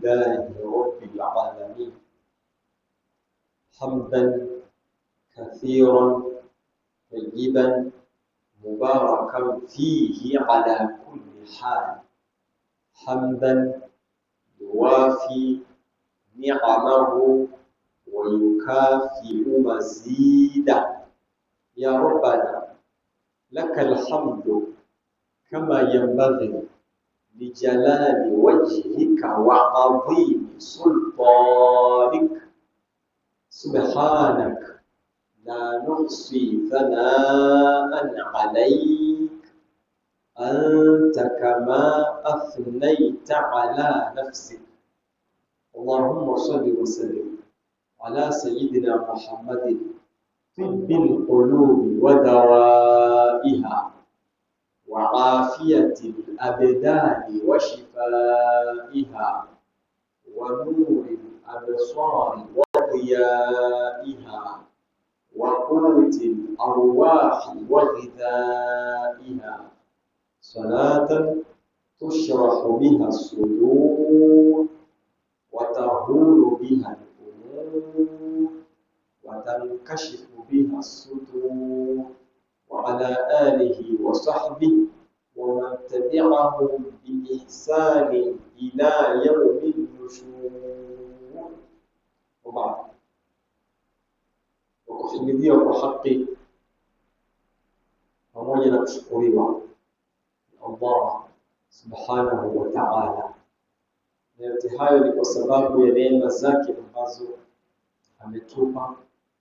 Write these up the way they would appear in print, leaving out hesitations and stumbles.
لله رب العالمين حمدا كثيرا طيبا مباركا فيه على كل حال حمدا يوافي نعمه ويكافئ مزيده. يا ربنا لك الحمد كما ينبغي لجلال وجهك وعظيم سلطانك سبحانك لا نحصي ثناء عليك أنت كما أثنيت على نفسك. اللهم صل وسلم على سيدنا محمد طب القلوب ودوائها وعافية الأبدان وشفائها ونور الأبصار وضيائها وقوت الأرواح وغذائها صلاة تشرح بها الصدور وتهول بها الأمور وتنكشف بها الصدور وعلى آله وصحبه ومن تبعهم بإحسان إلى يوم النشور. وبعد وkuhimidiwa kwa haki pamoja na kushukuriwa Allah subhanahu wa ta'ala. Na yote hayo ni kwa sababu ya neema zake ambazo ametupa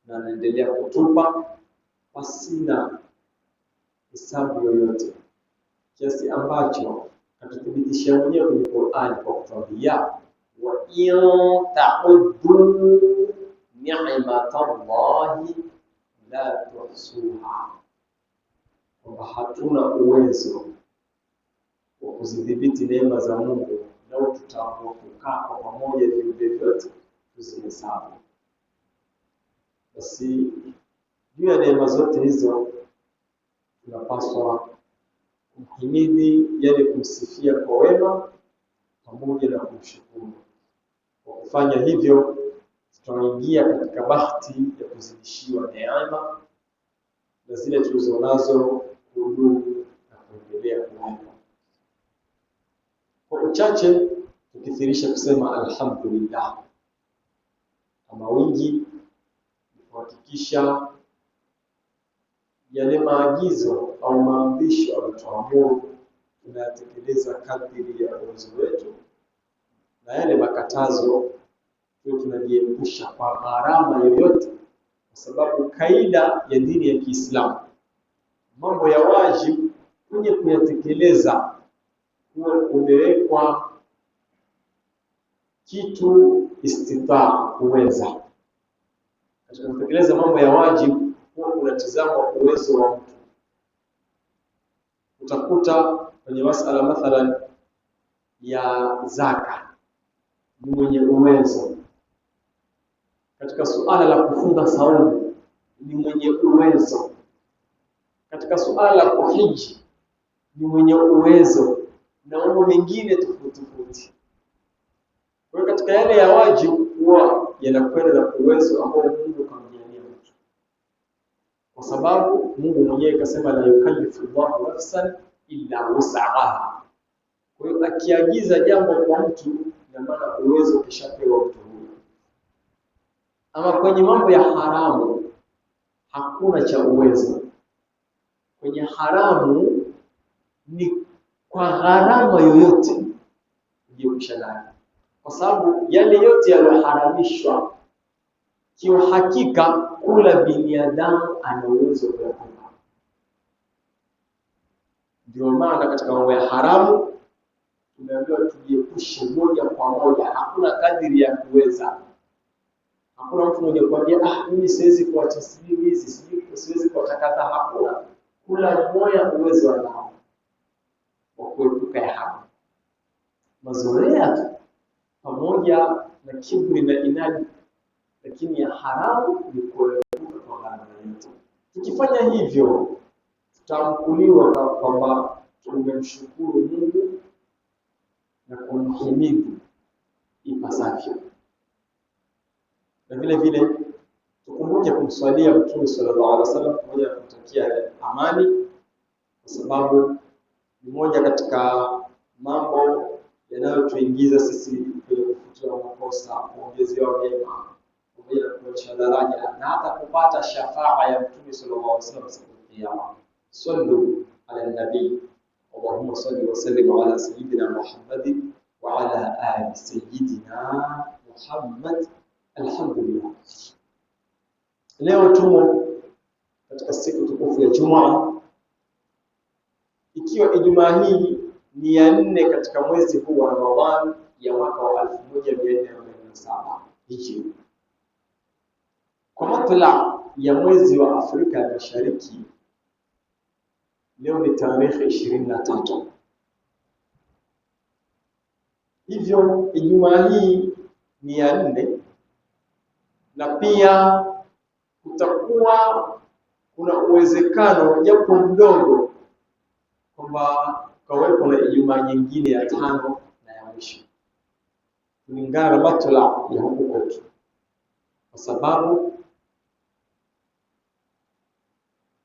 na anaendelea kutupa pasina hesabu yoyote, kiasi ambacho atuthibitisha mwenyewe kwenye Qur'an kwa kutuambia wa in ta'uddu ni'matallahi la tuhsuha, kwamba hatuna uwezo wa kuzidhibiti neema za Mungu na tutaamua kukaa kwa pamoja viumbe vyote tuzihesabu. Basi juu ya neema zote hizo tunapaswa kumhimidi, yani kumsifia kwa wema pamoja na kumshukuru. Kwa kufanya hivyo tutaingia katika bahati ya kuzidishiwa neema na zile tulizonazo kudumu na kuendelea kuwepo. Kwa uchache tukithirisha kusema alhamdulillah, kama wingi kuhakikisha yale maagizo au maamrisho aliyotuamuru tunayatekeleza kadiri ya uwezo wetu, na yale makatazo tunajiepusha kwa gharama yoyote, kwa sababu kaida ya dini ya Kiislamu, mambo ya wajibu kwenye kuyatekeleza huwa umewekwa kitu istitaa, kuweza. Katika kutekeleza mambo ya wajibu huwa unatizama uwezo wa mtu. Utakuta kwenye masala mathalan ya zaka ni mwenye uwezo, katika suala la kufunga saumu ni mwenye uwezo, katika suala la kuhiji ni mwenye uwezo, na mambo mengine tofauti. Kwa katika yale ya wajibu huwa yanakwenda na uwezo ambao Mungu kamjalia mtu, kwa sababu Mungu mwenyewe kasema la yukallifu Allahu nafsan illa wus'aha. Kwa hiyo akiagiza jambo kwa mtu, ina maana uwezo kishapewa mtu huyo. Ama kwenye mambo ya haramu hakuna cha uwezo. Kwenye haramu ni kwa gharama yoyote kujiepusha nayo, kwa sababu yale yote yaliyoharamishwa kiuhakika kula binadamu ana uwezo kuyakula. Ndio maana katika mambo ya haramu tumeambiwa tujiepushe moja kwa moja, hakuna kadiri ya kuweza. Hakuna mtu mmoja kuambia mimi siwezi kuacha hizi, siwezi kuatakata. Hakuna, kula moja uwezo nao wa kuepuka ya haramu. Mazoea tu pamoja na kiburi na inadi, lakini ya haramu ni kuepuka kwa gharama yote. Tukifanya hivyo tutamkuliwa kwamba tumemshukuru Mungu na kumhimidi ipasavyo. Na vile vile tukumbuke kumswalia Mtume sallallahu alaihi wasallam pamoja na kumtakia amani, kwa sababu ni moja katika mambo yanayotuingiza sisi kwenye kufutiwa makosa, kuongezewa mema, pamoja na kuonyesha daraja na hata kupata shafaa ya Mtume sallallahu alaihi wasallam siku ya Kiyama. Sallu ala nabii, Allahumma salli wa sallim ala sayyidina Muhammad wa ala ali sayyidina Muhammad. Alhamdulillah. Leo tumo katika siku tukufu ya Ijumaa, ikiwa Ijumaa hii ni ya 4 katika mwezi huu wa Ramadhani ya mwaka wa 1447 Hijri. Kwa matla ya mwezi wa Afrika ya Mashariki, leo ni tarehe 23. Hivyo Ijumaa hii ni ya 4, na pia kutakuwa kuna uwezekano japo mdogo kwamba kawepo na Ijumaa nyingine ya 5 na ya mwisho, kulingana na matla ya huko kwetu, kwa sababu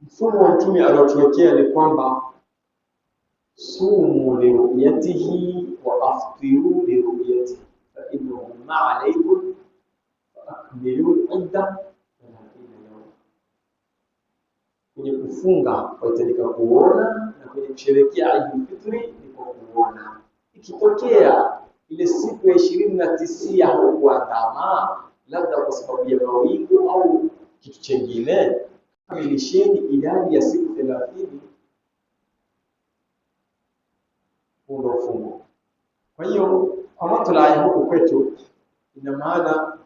mfumo wa Mtume aliotuwekea ni kwamba sumu liruyatihi wa aftiru liruyatihi fa innahu ma'a alaykum fa akmilu idda. Kwenye kufunga wahitajika kuona, na kwenye kusherehekea Eid Fitri ni kwa kuona. Ikitokea ile siku ya 29 haukuandama, labda kwa sababu ya mawingu au kitu kingine, kamilisheni idadi ya siku 30 kuunda fungo. Kwa hiyo kwa matla ya huko kwetu, ina maana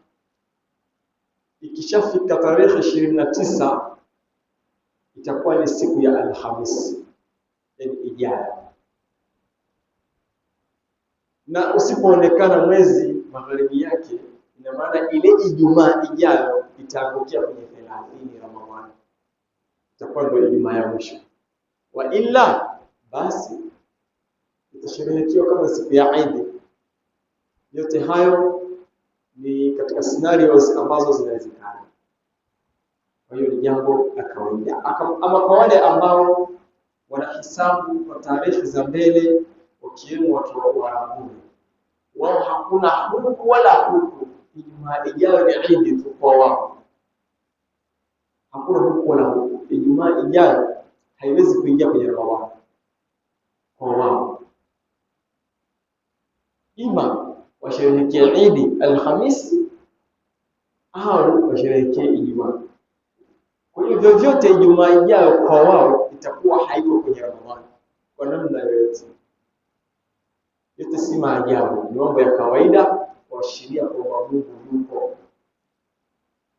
ikishafika tarehe 29 itakuwa ni siku ya Alhamisi ijayo, na usipoonekana mwezi magharibi yake, ina maana ile Ijumaa ijayo itaangukia kwenye 30 Ramadhani, itakuwa ndio Ijumaa ya mwisho. Wa illa basi itasherehekewa kama siku ya Eid. Yote hayo ni katika scenarios ambazo zinawezekana. Kwa hiyo ni jambo la kawaida. Ama kwa wale ambao wanahisabu kwa tarehe za mbele, wakiwemo watu wa Arabuni, wao hakuna huku wala huku, Ijumaa ijayo ni Eid tu kwa wao. Hakuna huku wala huku, Ijumaa ijayo haiwezi kuingia kwenye Ramadhani kwa wao. Ima washerehekea Eid Alhamisi au washerehekea Ijumaa. Kwa hiyo vyovyote Ijumaa ijayo kwa wao itakuwa haiko kwenye Ramadhani kwa namna yoyote. Yote si maajabu, ni mambo ya kawaida kuashiria kwamba Mungu yupo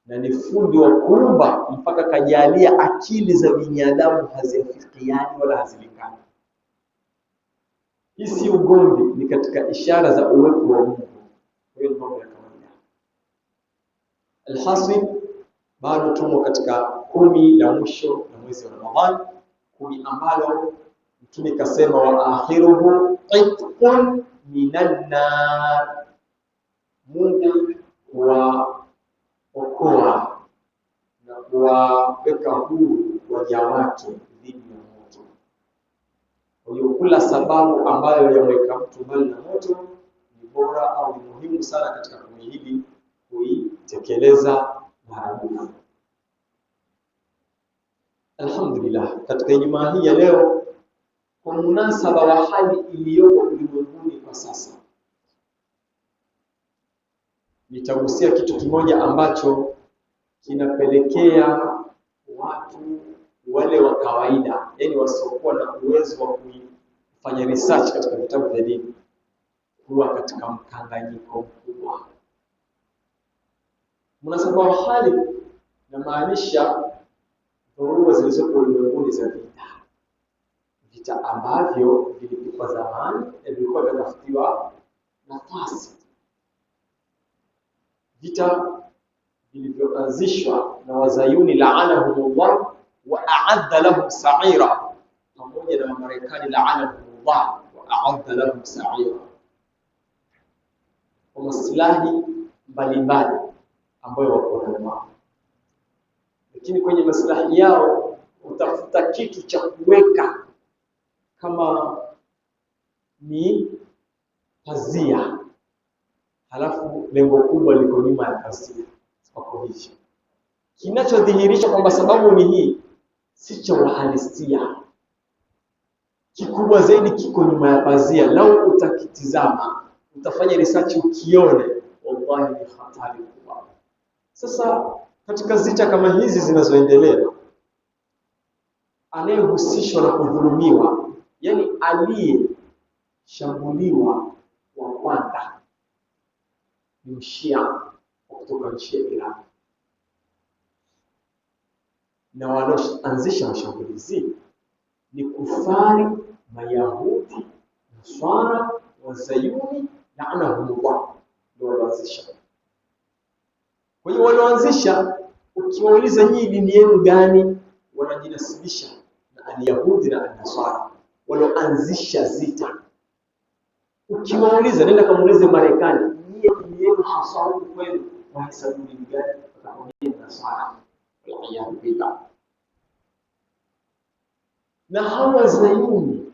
na ni fundi wa kuumba mpaka kajalia akili za binadamu hazifikiani wala hazilingani. Hii si ugomvi, ni katika ishara za uwepo wa Mungu. Kwa hiyo mambo ya kawaida. Alhasil, bado tumo katika 10 la mwisho la mwezi wa Ramadhani, 10 ambalo Mtume kasema wa akhiruhu itqun minan nar, Mungu kuwaokoa na kuwaweka huru waja wake dhidi ya moto. Kwa hiyo kila sababu ambayo yamweka mtu mbali na moto ni bora au ni muhimu sana katika kumi hili kuitekeleza maradufu. Alhamdulillah, katika Ijumaa hii ya leo, kwa munasaba wa hali iliyopo ulimwenguni kwa sasa, nitagusia kitu kimoja ambacho kinapelekea watu wale wa kawaida, yani wasiokuwa na uwezo wa kufanya research katika vitabu vya dini, kuwa katika mkanganyiko mkubwa. Munasaba wa hali na maanisha dhoruba zilizopo ulimwenguni za vita ambavyo vilikuwa zamani na vilikuwa vinatafutiwa nafasi. Vita vilivyoanzishwa na Wazayuni la'anahumullah wa a'adda lahum sa'ira, pamoja na Marekani la'anahumullah wa a'adda lahum sa'ira. kwa maslahi mbalimbali ambayo wako nayo, lakini kwenye maslahi yao utafuta kitu cha kuweka kama ni pazia, halafu lengo kubwa liko nyuma ya pazia. Kwa hivyo kinachodhihirisha kwamba sababu ni hii si cha uhalisia, kikubwa zaidi kiko nyuma ya pazia. Lau utakitizama, utafanya research ukione, wallahi ni hatari kubwa. Sasa katika zita kama hizi zinazoendelea, anayehusishwa na kudhulumiwa, yani aliyeshambuliwa wa kwanza ni Mshia kutoka nchi ya Iran, na wanaoanzisha mashambulizi ni kufari Mayahudi, Nasara, Wazayuni laanahumullah, ndio wanaanzisha. Kwa hiyo wanaanzisha, ukiwauliza nyinyi dini yenu gani, wanajinasibisha na Al-Yahudi na An-Nasara wanaanzisha zita. Ukiwauliza, nenda kamuulize Marekani, nyinyi dini yenu hasa huko kwenu wahesabu dini gani, watakwambia Nasara. Na hawa Zayuni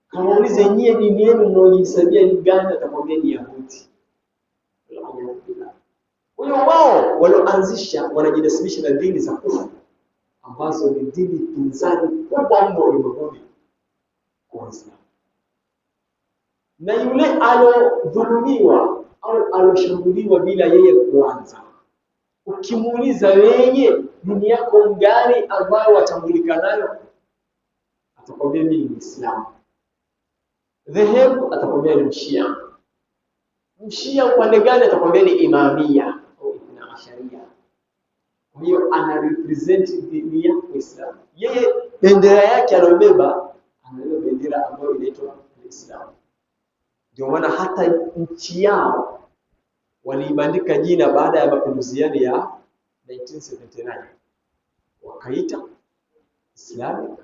kawaulize, nyinyi dini yenu mnaojihesabia ni gani, atakwambia ni Yahudi. Kwa hiyo wao walioanzisha wanajinasibisha na dini za kufuru ambazo ni dini pinzani kubwa mno ulimwenguni kwanza. Na yule alodhulumiwa au aloshambuliwa bila yeye kuanza, ukimuuliza yeye dini yako ngani ambayo watambulika nayo, atakwambia mimi ni Muislamu. Dhehebu atakwambia ni Mshia. Mshia upande gani? Atakwambia ni Imamia au Ithna Asharia. Kwa hiyo ana represent dini ya Uislamu. Yeye bendera yake anabeba, anabeba bendera ambayo inaitwa Uislamu. Ndio maana hata nchi yao waliibandika jina baada ya mapinduzi ya 1979, wakaita Islamic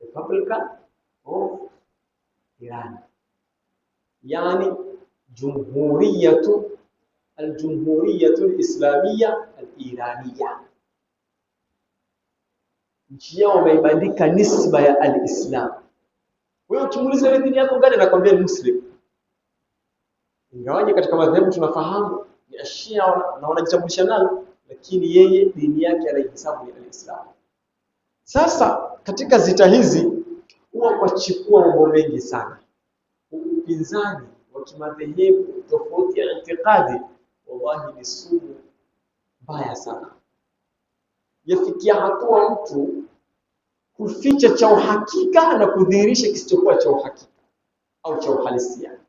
Republic of Iran, yani Al-Jumhuriyatu Al-Islamiyya Al-Iraniyya. Nchi yao wameibandika nisba ya al-Islam. Wewe ukimuuliza dini yako gani, anakuambia ni Muslim. Ingawaje katika madhehebu tunafahamu ni Ashia na wanajitambulisha nayo, lakini yeye dini yake anahesabu ni al-Islam. Sasa katika zita hizi huwa kwa chipua mambo mengi sana. Upinzani wa kimadhehebu tofauti ya itikadi, wallahi ni sumu mbaya sana. Yafikia hatua mtu kuficha cha uhakika na kudhihirisha kisichokuwa cha uhakika au cha uhalisia.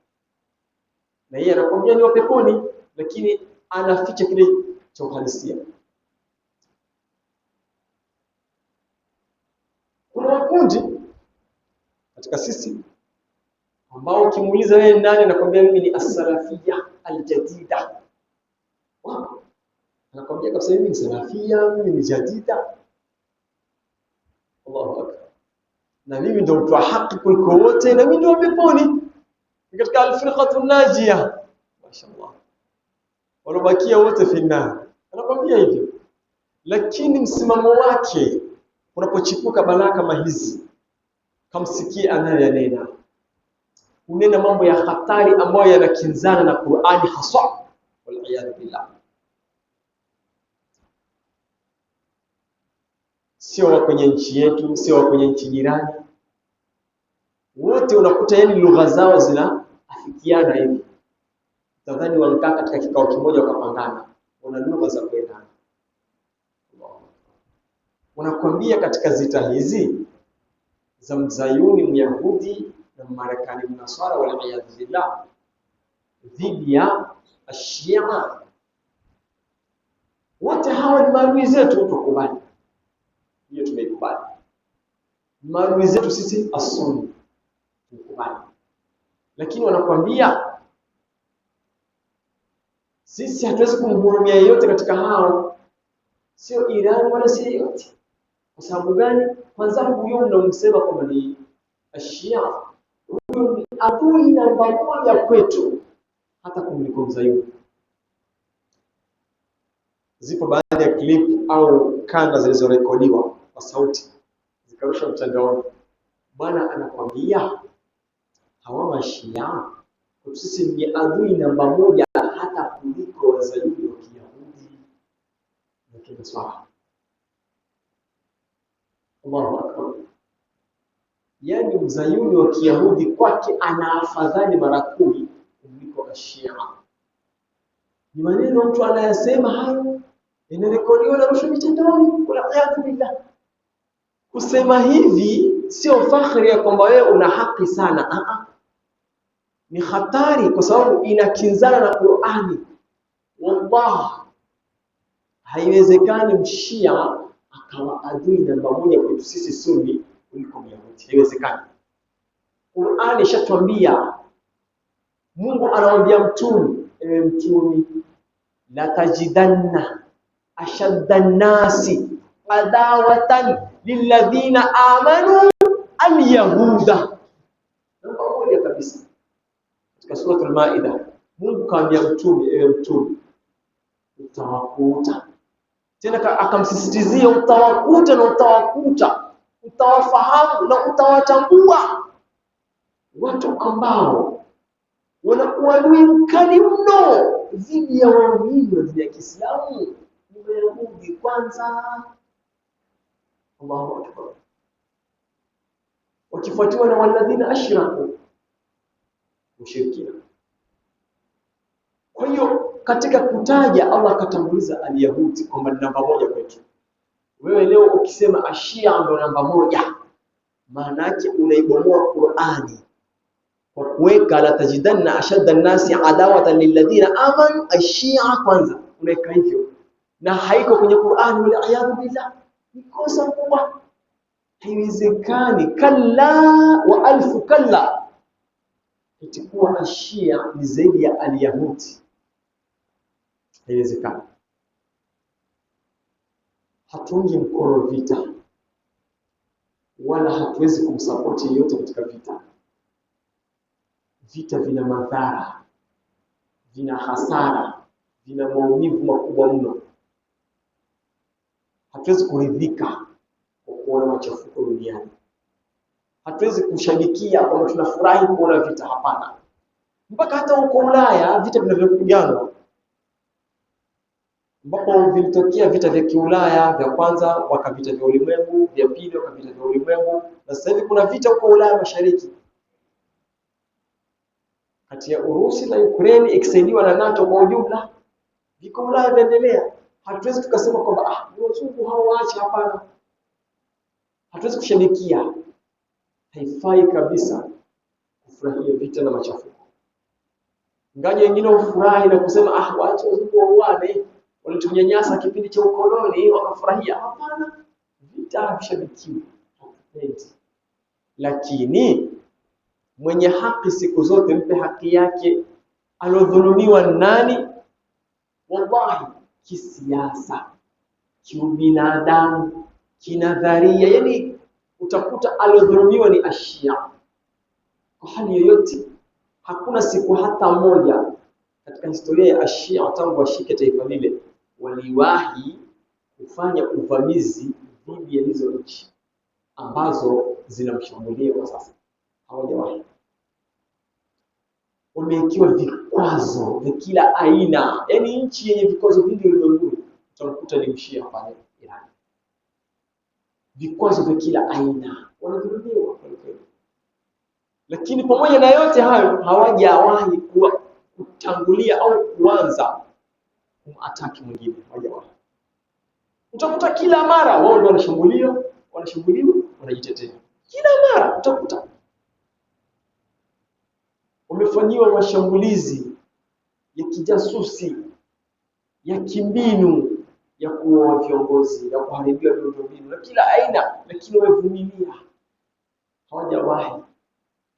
Na yeye anakuambia ni wa peponi, lakini anaficha kile cha uhalisia. Kuna makundi katika sisi ambao ukimuuliza wewe nani, anakuambia mimi ni as-salafiyya al-jadida. Wow. Anakuambia kabisa mimi ni salafia, mimi ni jadida. Allahu akbar. Na mimi ndio mtu wa haki kuliko wote, na mimi ndio peponi katika al-firqatu najia. Mashaallah. Walobakia wote finna. Anakuambia hivyo. Lakini msimamo wake unapochipuka balaa kama hizi, kamsikie anayanena. Unena mambo ya hatari ambayo yanakinzana na Qur'ani haswa, wal iyad billah. Sio wa kwenye nchi yetu, sio wa kwenye nchi jirani. Wote unakuta yani lugha zao zinaafikiana hivi. Tadhani walikaa katika kikao kimoja wakapangana. Wana lugha za kuendana. Unakwambia katika zita hizi za Mzayuni, Myahudi na Marekani Mnasara wal iyad billah dhidi ya Ashia, wote hawa ni maadui zetu, tukubali. Hiyo tumeikubali. Maadui zetu sisi as-Sunni, tukubali. Lakini wanakuambia sisi hatuwezi kumhurumia yeyote katika hao, sio Iran wala si yeyote. Kwa sababu gani? Kwanza huyo mnamsema kwamba ni Ashia, huyo ni adui namba moja kwetu hata kumliko Mzayuni. Zipo baadhi ya clip au kanda zilizorekodiwa kwa sauti zikarushwa mtandaoni. Bwana anakwambia hawa Mashia sisi ni adui namba moja hata kuliko wazayuni wa Kiyahudi na Kinasara. Allahu Akbar. Yani mzayuni wa Kiyahudi kwake ana afadhali mara 10 kuliko Shia. Ni maneno mtu anayasema hayo inarekodiwa na rushwa mitandaoni, wala ayatu billah. Kusema hivi sio fakhri ya kwamba wewe una haki sana. Ni hatari kwa sababu inakinzana na Qur'ani. Wallah, haiwezekani mshia akawa adui namba moja kwetu sisi Sunni kuliko Myahudi. Haiwezekani. Qur'ani ishatuambia, Mungu anawaambia mtume, la tajidanna ashadda an-nasi adawatan lilladhina amanu al-yahuda. Namba moja kabisa. Katika sura al-Maida, Mungu kaambia mtume, utawakuta. Tena akamsisitizia utawakuta na utawafahamu na utawatambua watu ambao wanakuwa adui mkali mno dhidi ya waumini wa dini ya Kiislamu ni Wayahudi kwanza. Allahu Akbar. Wakifuatiwa na walladhina ashraku, mushirikina. Kwa hiyo katika kutaja Allah akatanguliza al-Yahudi kwamba ni namba moja kwetu. Wewe leo ukisema Ashia ndo namba moja, maana yake unaibomoa Qur'ani kwa kuweka la tajidanna ashadda an-nasi adawatan lilladhina amanu Ashia kwanza, unaweka hivyo na haiko kwenye Qur'ani. Wala ayadu billah, ni kosa kubwa. Haiwezekani, kalla wa alfu kalla, itakuwa Ashia ni zaidi ya al-Yahudi. Haiwezekani. Hatuungi mkono vita wala hatuwezi kumsupport yeyote katika vita. Vita vina madhara, vina hasara, vina maumivu makubwa mno. Hatuwezi kuridhika kwa kuona machafuko duniani. Hatuwezi kushabikia kwamba tunafurahi kuona vita, hapana. Mpaka hata huko Ulaya vita vinavyopiganwa, ambapo vilitokea vita vya Kiulaya vya kwanza, waka vita vya ulimwengu, vya pili waka vita vya ulimwengu, na sasa hivi kuna vita huko Ulaya Mashariki kati ya Urusi na Ukraine ikisaidiwa na NATO kwa ujumla. Viko Ulaya vinaendelea. Hatuwezi tukasema kwamba wazungu hao waache, hapana. Hatuwezi kushabikia. Haifai kabisa kufurahia vita na machafuko. Ngaje wengine ufurahi na kusema waache wazungu wauane, walitunyanyasa kipindi cha ukoloni wakafurahia. Hapana, vita havishabikiwi, hatupendi. Lakini mwenye haki siku zote mpe haki yake. Alodhulumiwa nani? Wallahi, kisiasa, kiubinadamu, kinadharia, yani utakuta alodhulumiwa ni Ashia. Kwa hali yoyote, hakuna siku hata moja katika historia ya Ashia tangu washike taifa lile waliwahi kufanya uvamizi dhidi ya hizo nchi ambazo zinamshambulia kwa sasa. Hawajawahi. Wamewekewa vikwazo vya kila aina. Yaani nchi yenye vikwazo vingi ulimwenguni utakuta ni Mshia pale Iran. Vikwazo vya kila aina, wanadhulumiwa kwa kweli. Lakini pamoja na yote hayo hawajawahi kutangulia au kuanza kumataki mwingine, hawajawahi. Utakuta kila mara wao ndio wanashambuliwa, wanajitetea. Kila mara utakuta wamefanyiwa mashambulizi ya kijasusi, ya kimbinu, ya kuua viongozi, ya kuharibia miundombinu na kila aina, lakini wamevumilia. Hawajawahi.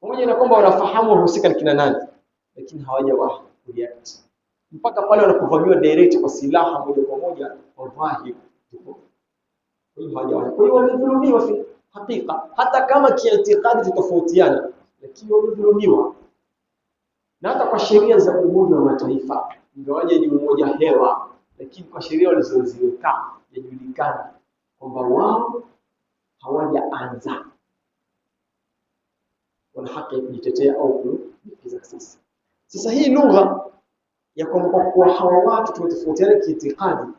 Pamoja na kwamba wanafahamu wahusika ni kina nani, lakini hawajawahi kureact. Mpaka pale wanapovamiwa direct kwa silaha moja kwa moja, wallahi hawajawahi. Kwa hiyo wamedhulumiwa hakika, hata kama kiitikadi zitofautiana, lakini wamedhulumiwa. Na hata kwa sheria za Umoja wa Mataifa, ingawaje ni umoja hewa, lakini kwa sheria walizoziweka yajulikana kwamba wao hawajaanza, wana haki ya kujitetea au kulipiza kisasi. Sasa hii lugha ya kwamba kwa hawa watu tumetofautiana kiitikadi,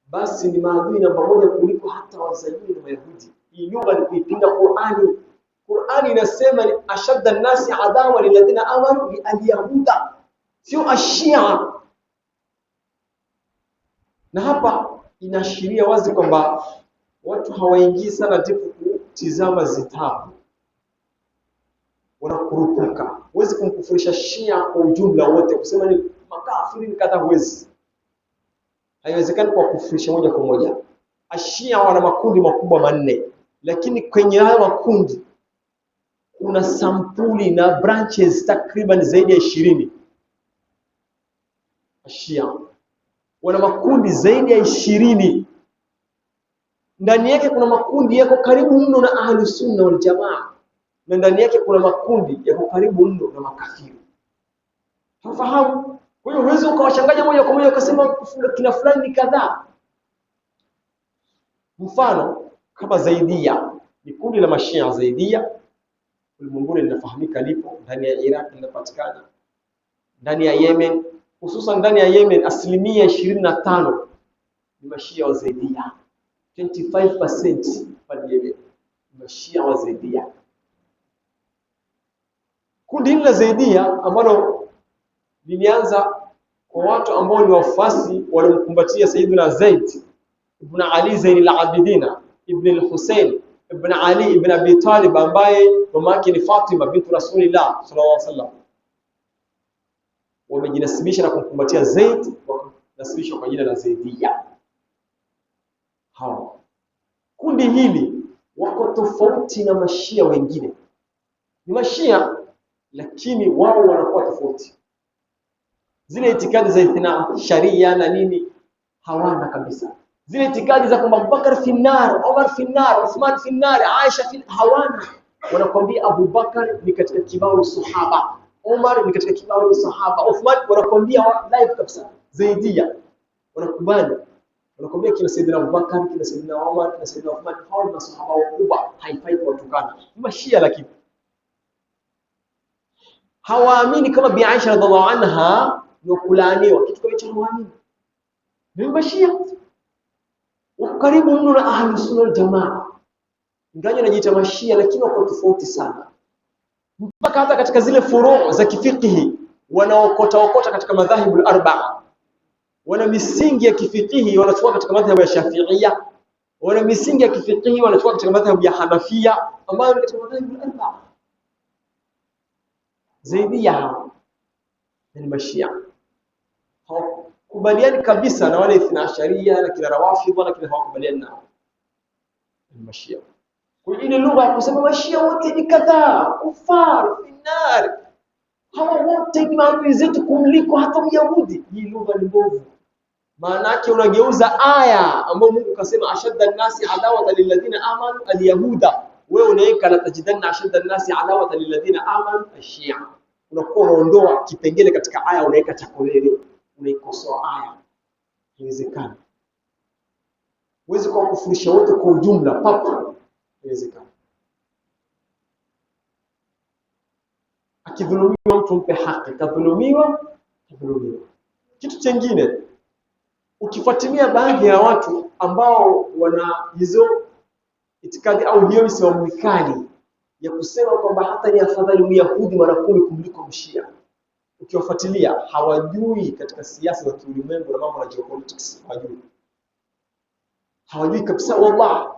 basi ni maadui namba moja kuliko hata Wazayuni na Wayahudi. Hii lugha ni kuipinga Qur'ani. Qur'ani inasema ni ashadda an-nasi adawa lilladhina amanu al-yahuda, sio ashia. Na hapa inaashiria wazi kwamba watu hawaingii sana ndipo kutizama zitabu, wanakurupuka. Huwezi kumkufurisha Shia kwa ujumla wote kusema ni makafiri ni kadha, huwezi. Haiwezekani kwa kufurisha moja kwa moja. Ashia wana makundi makubwa manne, lakini kwenye hayo makundi kuna sampuli na branches takriban zaidi ya 20. Ashia wana makundi zaidi ya 20. Ndani yake kuna makundi yako karibu mno na Ahlus Sunna wal Jamaa, na ndani yake kuna makundi yako karibu mno na makafiri. Hafahamu? Kwa hiyo huwezi ukawachanganya moja kwa moja ukasema kina fulani ni kadhaa. Mfano kama Zaidia, ni kundi la Mashia Zaidia, ulimwenguni linafahamika, lipo ndani ya Iraq, linapatikana ndani ya Yemen, hususan ndani ya Yemen 25% ni Mashia wa Zaidia. 25% pale Yemen Mashia wa Zaidia. Kundi hili la Zaidia ambalo lilianza kwa watu ambao ni wafuasi walimkumbatia Sayyidina Zaid ibn Ali Zain al-Abidin ibn al-Hussein ibn Ali ibn Abi Talib, ambaye mama yake ni Fatima binti Rasulillah sallallahu alaihi wasallam. Wamejinasibisha na kumkumbatia Zaid, wakanasibishwa kwa jina la Zaidia. Hawa kundi hili wako tofauti na Mashia wengine. Ni Mashia lakini wao wanakuwa tofauti. Zile itikadi za Ithna Sharia na nini hawana kabisa. Zile itikadi za kwamba Abubakar finnar, Umar finnar, Uthman finnar, Aisha finnar hawana. Wanakuambia Abubakar ni katika kibao sahaba, Umar ni katika kibao sahaba, Uthman wanakuambia live kabisa. Zaidia wanakubali, wanakuambia kina Sayyidina Abubakar, kina Sayyidina Umar, kina Sayyidina Uthman hao ni masahaba wakubwa, haifai kuwatukana. Ni Mashia lakini hawaamini kama Bi Aisha radhiallahu anha ni kulaaniwa, kitu kama hicho hawaamini. Ni Mashia karibu mno na Ahlus Sunna wal Jamaa, ingawa anajiita Mashia lakini wako tofauti sana. Mpaka hata katika zile furu' za kifiqhi wanaokota katika madhahibu al-arba'a, wana misingi ya kifiqhi wanachukua katika madhhabu ya Shafi'iyya, wana misingi ya kifiqhi wanachukua katika madhhabu ya Hanafiyya ambayo ni katika madhahibu al-arba'a. Zaidia ni Mashia hawakubaliani kabisa na wale Ithna Sharia na kila Rawafidh wala kila, hawakubaliani nao. Ni Mashia. Kwa hiyo ile lugha ya kusema Mashia wote ni kadhaa, kufar, finnar, hawa wote ni maadui zetu kumliko hata Myahudi, hii lugha ni mbovu. Maana yake unageuza aya ambayo Mungu kasema ashadda an-nasi adawatan lilladhina amanu al-yahuda, wewe unaweka la tajidanna ashadda an-nasi adawatan lilladhina amanu ash-shia. Unakuwa unaondoa kipengele katika aya, unaweka chakolele, unaikosoa aya. Inawezekana huwezi kwa kufurisha wote kwa ujumla papa, inawezekana. Akidhulumiwa mtu mpe haki, kadhulumiwa. Kitu kingine, ukifuatilia baadhi ya watu ambao wana hizo itikadi au hiyo misimamo mikali ya kusema kwamba hata ni afadhali Myahudi mara 10 kuliko Mshia, ukiwafuatilia hawajui katika siasa za kiulimwengu na mambo ya geopolitics, hawajui kabisa. Wallahi,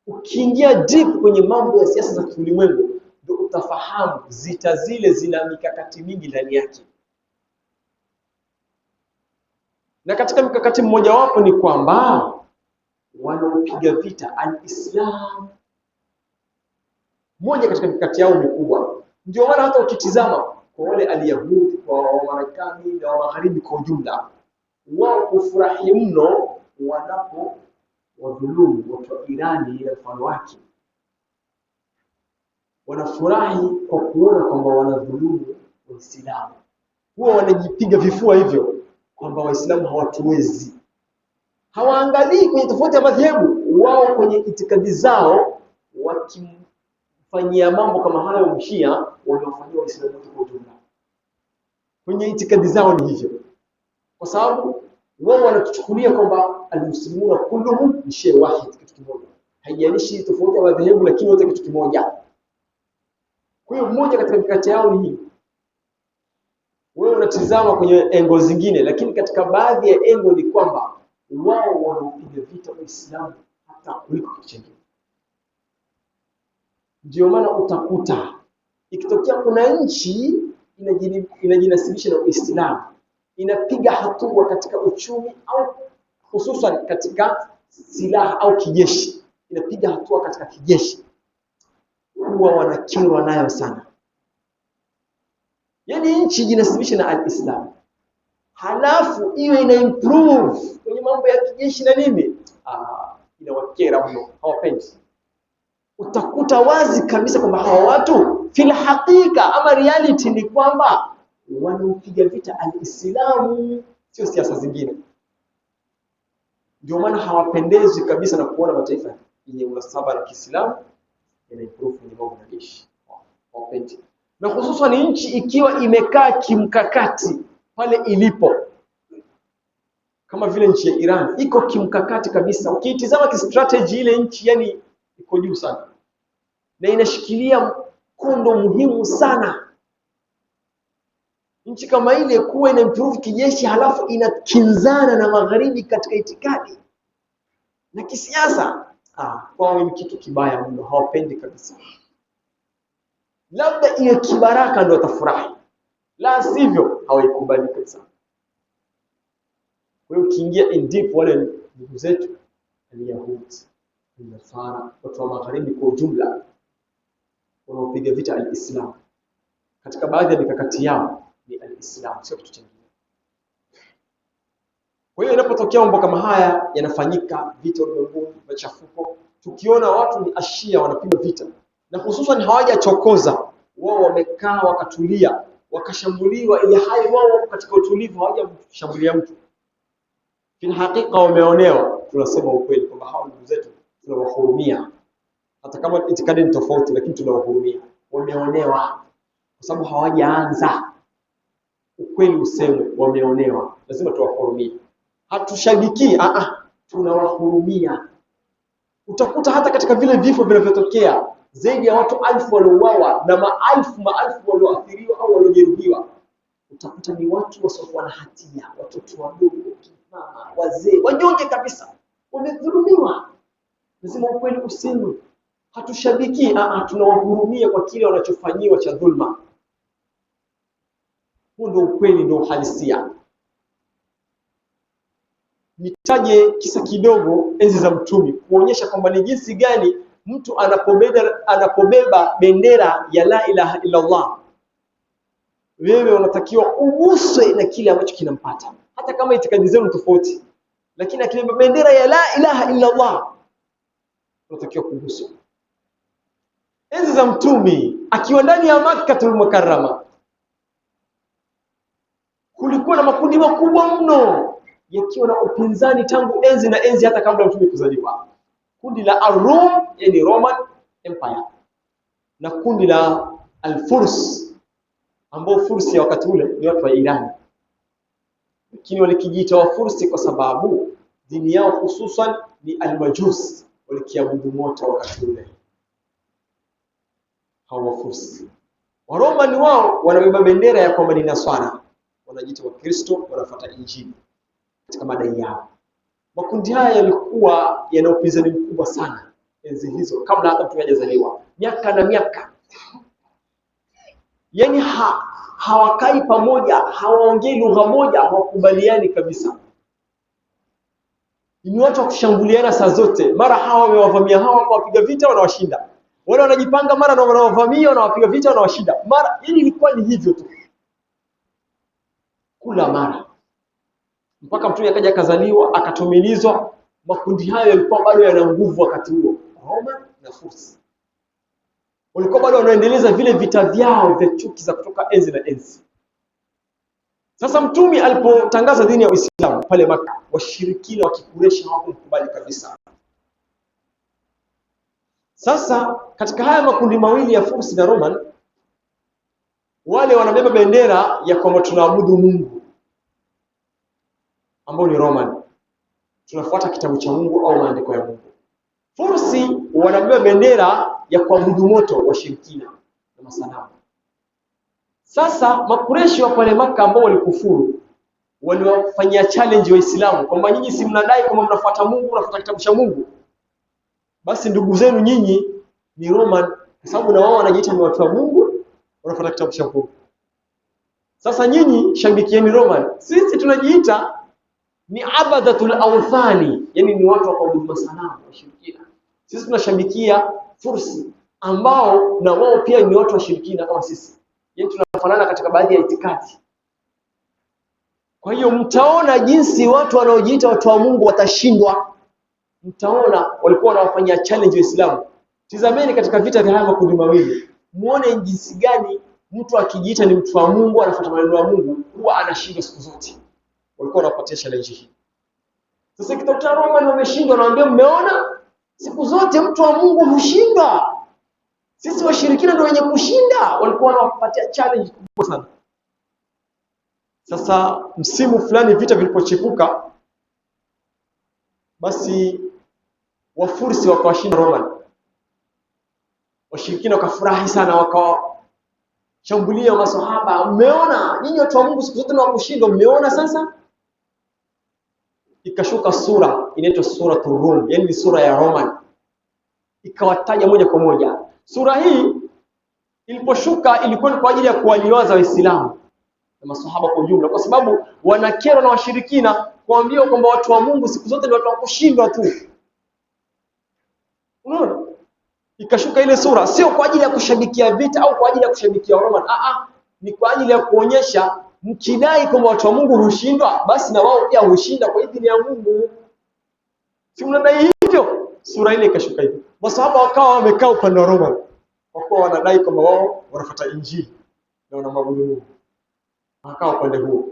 ukiingia deep kwenye mambo ya siasa za kiulimwengu ndio utafahamu zita zile zina mikakati mingi ndani yake. Na katika mikakati mmoja wapo ni kwamba wanaopiga vita al-Islam. Moja katika mikakati yao mikubwa. Ndio maana hata ukitizama kwa wale al-Yahudi, kwa Marekani na wa Magharibi kwa ujumla, wao hufurahi mno wanapo wadhulumu watu wa Irani na mfano wake. Wanafurahi kwa kuona kwamba wanadhulumu Waislamu. Huwa wanajipiga vifua hivyo kwamba Waislamu hawatuwezi. Hawaangalii kwenye tofauti ya madhehebu, wao kwenye itikadi zao wakimfanyia mambo kama hayo mshia wanafanyia Waislamu wote kwa ujumla. Kwenye itikadi zao ni hivyo. Kwa sababu wao wanatuchukulia kwamba almuslimuna kulluhum ni shay wahid, kitu kimoja. Haijalishi tofauti ya madhehebu, lakini wote kitu kimoja. Kwa hiyo mmoja katika mikakati yao ni hii. Wewe unatizama kwenye engo zingine, lakini katika baadhi ya engo ni kwamba wao wanapiga vita Uislamu hata kuliko kitu kingine. Ndio maana utakuta ikitokea kuna nchi inajinasibisha na Uislamu, inapiga hatua katika uchumi au hususan katika silaha au kijeshi, inapiga hatua katika kijeshi, huwa wanakerwa nayo sana. Yaani nchi jinasibisha na al-Islam, halafu iwe ina improve kwenye mambo ya kijeshi na nini, inawakera mno, hawapendi. Utakuta wazi kabisa kwamba hawa watu fil hakika ama reality ni kwamba wanaopiga vita al-Islamu, sio siasa zingine. Ndio maana hawapendezi kabisa na kuona mataifa yenye unasaba na Kiislamu yana improve kwenye mambo ya jeshi. Hawapendi. Na hususan ni nchi ikiwa imekaa kimkakati pale ilipo, kama vile nchi ya Iran iko kimkakati kabisa. Ukiitizama kistrategy ile nchi yani iko juu sana na inashikilia kondo muhimu sana. Nchi kama ile kuwa ina improve kijeshi halafu inakinzana na magharibi katika itikadi na kisiasa, kwao ni kitu kibaya mno, hawapendi kabisa. Labda iwe kibaraka ndio watafurahi, la sivyo hawaikubali kabisa. Kwa hiyo ukiingia in deep, wale ndugu zetu al-Yahudi, al-Nasara, watu wa magharibi kwa ujumla wanaopiga vita al-Islam, katika baadhi ya mikakati yao ni al-Islam, sio kitu kingine. Kwa hiyo inapotokea mambo kama haya yanafanyika, vita ulimwenguni, machafuko, tukiona watu ni ashia wanapiga vita na hususan hawajachokoza, wao wamekaa wakatulia, wakashambuliwa ili hai wao katika utulivu hawajamshambulia mtu, kwa hakika wameonewa. Tunasema ukweli kwamba hao ndugu zetu tunawahurumia, hata kama itikadi ni tofauti, lakini tunawahurumia. Wameonewa kwa sababu hawajaanza. Ukweli usemwe, wameonewa, lazima tuwahurumie. Hatushabiki, tunawahurumia. Utakuta hata katika vile vifo vinavyotokea, zaidi ya watu 1000 waliouawa na maelfu walioathiriwa au waliojeruhiwa, utakuta ni watu wasiokuwa na hatia, watoto wadogo, mama, wazee, wanyonge kabisa, wamedhulumiwa. Lazima ukweli usemwe. Hatushabiki, tunawahurumia kwa kile wanachofanyiwa cha dhulma. Huo ndio ukweli, ndio uhalisia. Nitaje kisa kidogo enzi za Mtume kuonyesha kwamba ni jinsi gani mtu anapobeba bendera ya la ilaha illa Allah, wewe unatakiwa uguswe na kile ambacho kinampata, hata kama itikadi zenu tofauti, lakini akibeba bendera ya la ilaha illa Allah unatakiwa kuguswa. Enzi za Mtume akiwa ndani ya Makkatul Mukarrama, kulikuwa na makundi makubwa mno yakiwa na upinzani tangu enzi na enzi, hata kabla Mtume kuzaliwa. Kundi la Ar-Rum, yani Roman Empire, na kundi la Al-Furs, ambao Fursi ya wakati ule ni watu wa Iran, lakini walikijiita wa Fursi kwa sababu dini yao hususan ni Al-Majus, walikiabudu moto wakati ule. Hawa Fursi. Wa Roman wao wanabeba bendera ya kwamba ni Nasara, wanajiita wa Kristo, wanafuata Injili katika madai yao. Makundi haya yalikuwa yana upinzani mkubwa sana enzi hizo, kabla hata Mtume hajazaliwa, miaka na miaka. Yaani hawakai pamoja, hawaongei lugha moja, hawakubaliani kabisa. Ni watu wa kushambuliana saa zote, mara hawa wamewavamia hawa kwa kupiga vita wanawashinda, wale wanajipanga mara na wanawavamia wanawapiga vita wanawashinda, mara. Yaani ilikuwa ni hivyo tu kula mara, mpaka Mtume akaja akazaliwa akatumilizwa. Makundi hayo yalikuwa bado yana nguvu wakati huo, Roma na Fursi walikuwa bado wanaendeleza vile vita vyao vya chuki za kutoka enzi na enzi. Sasa Mtume alipotangaza dini ya Uislamu, pale Maka, washirikina wa Kikureshi hawakumkubali kabisa. Sasa katika haya makundi mawili ya Fursi na Roman, wale wanabeba bendera ya kwamba tunaabudu Mungu ambao ni Roman, tunafuata kitabu cha Mungu au maandiko ya Mungu. Fursi wanabeba bendera ya kuabudu moto, washirikina na masanamu. Sasa Makureshi wa pale Maka ambao walikufuru, waliwafanyia challenge Waislamu kwamba nyinyi si mnadai kwamba mnafuata Mungu, mnafuata kitabu cha Mungu, basi ndugu zenu nyinyi ni Roman, kwa sababu na wao wanajiita ni watu wa Mungu, wanafuata kitabu cha Mungu. Sasa nyinyi shabikieni Roman, sisi tunajiita ni abadatul awthani, yani ni watu wa kuabudu masanamu, washirikina. Sisi tunashabikia Fursi ambao na wao pia ni watu washirikina kama sisi, yani tunafanana katika baadhi ya itikadi. Kwa hiyo mtaona jinsi watu wanaojiita watu wa Mungu watashindwa. Mtaona walikuwa wanawafanyia challenge Waislamu. Tizameni katika vita vya haya makundi mawili, muone jinsi gani mtu akijiita ni mtu wa Mungu, anafuata maneno ya Mungu, huwa anashinda siku zote. Walikuwa wanapatia challenge hii. Sasa kitafuta Roman wameshindwa, naambia mmeona siku zote mtu wa Mungu hushinda. Sisi washirikina ndio wenye kushinda. Walikuwa wanapatia challenge kubwa sana. Sasa msimu fulani vita vilipochipuka, basi Wafursi wakawashinda Roman. Washirikina wakafurahi sana, wakawashambulia maswahaba. Mmeona nyinyi watu wa Mungu siku zote na kushinda, mmeona sasa? Ikashuka sura inaitwa Suratul Rum, yani sura ya Roman. Ikawataja moja kwa moja. Sura hii iliposhuka ilikuwa kwa ajili ya kuwaliwaza Waislamu na maswahaba kwa ujumla, kwa sababu wanakerwa na washirikina kuambia kwamba watu wa Mungu siku zote ni watu wa kushindwa tu. Unaona? Ikashuka ile sura sio kwa ajili ya kushabikia vita au kwa ajili ya kushabikia Roman. Ni kwa ajili ya kuonyesha mkidai kwamba watu wa Mungu hushindwa, basi na wao pia hushinda kwa idhini ya Mungu. Si mnadai hivyo? Sura ile ikashuka hivyo. Maswahaba wakawa wamekaa upande wa Roman, kwa kuwa wanadai kwamba wao wanafuata Injili na wanamwabudu Mungu. Wakawa upande huo.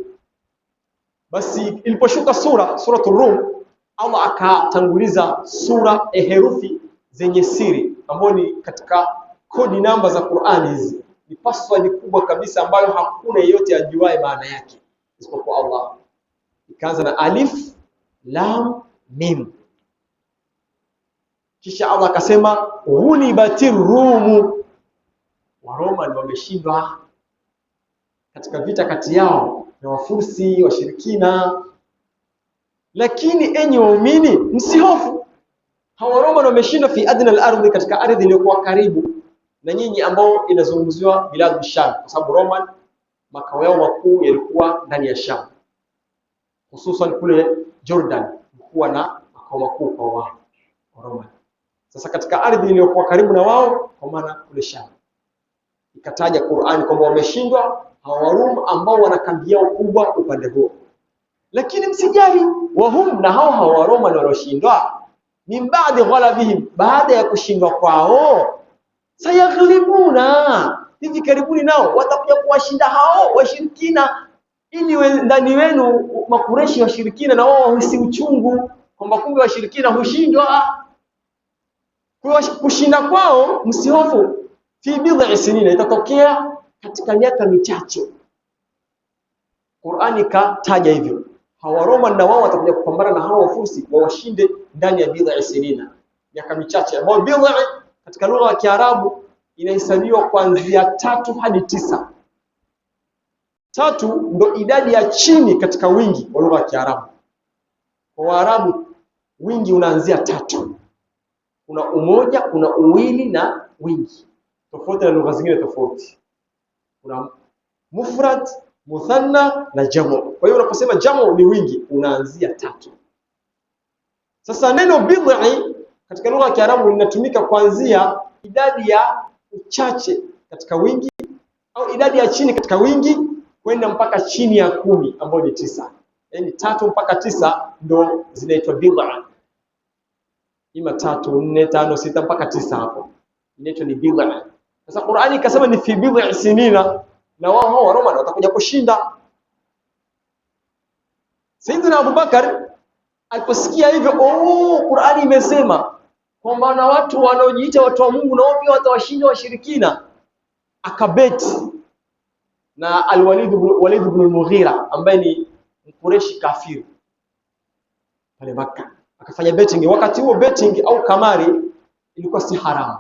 Basi iliposhuka Suratul Rum, Allah akatanguliza sura herufi zenye siri, ambayo ni katika kodi namba za Qur'ani hizi. Ni password kubwa kabisa ambayo hakuna yeyote ajuaye maana yake isipokuwa Allah. Ikaanza na alif lam mim. Kisha Allah akasema ghulibatir rum, wa Roma wameshindwa katika vita kati yao na Wafursi washirikina. Lakini enyi waumini msihofu, hawa Roma wameshindwa fi adna al-ardh, katika ardhi iliyokuwa karibu na nyinyi, ambao inazungumziwa bilad Sham, kwa sababu Roman makao yao makuu yalikuwa ndani ya Sham, hususan kule Jordan kulikuwa na makao makuu kwa wao Roman. Sasa katika ardhi iliyokuwa karibu na wao, kwa maana kule Sham, ikataja Qur'ani kwamba wameshindwa hawa Rum ambao wana kambi yao kubwa upande huo. Lakini msijali, wahum, na hawa Roma walioshindwa, min ba'di ghalabihim, baada ya kushindwa kwao, sayaghlibuna, hivi karibuni nao watakuja kuwashinda hao washirikina, ili ndani wenu Makureshi washirikina na wao wahisi uchungu kwamba kumbe washirikina hushindwa. Kwa kushinda kwao msihofu, fi bid'i sinina, itatokea katika miaka michache. Qur'ani kataja hivyo, hawa Roma na wao watakuja kupambana na hawa Wafursi wawashinde ndani ya bid'i sinina, miaka michache. Ambao bid'i katika lugha ya Kiarabu inahesabiwa kuanzia 3 hadi 9. 3 ndo idadi ya chini katika wingi wa lugha ya Kiarabu. Kwa Waarabu wingi unaanzia 3. Kuna umoja, kuna uwili na wingi, tofauti na lugha zingine tofauti. Kuna mufrad, muthanna na jamu. Kwa hiyo unaposema jamu ni wingi, unaanzia 3. Sasa neno bid'i katika lugha ya Kiarabu linatumika kuanzia idadi ya uchache katika wingi au idadi ya chini katika wingi kwenda mpaka chini ya 10 ambayo ni 9. Yaani 3 mpaka 9 ndo zinaitwa bid'a. Ima 3, 4, 5, 6 mpaka 9 hapo inaitwa ni bid'a. Sasa Qur'ani ikasema ni fi bid'i sinina, na wao Roma watakuja kushinda. Sayyidina Abubakar aliposikia hivyo, Qur'ani imesema kwa maana watu wanaojiita watu wa Mungu nao pia watawashinda washirikina, akabeti na Walid ibn al-Mughira ambaye ni Mkureshi kafiri pale Makkah, akafanya betting. Wakati huo betting au kamari ilikuwa si haramu,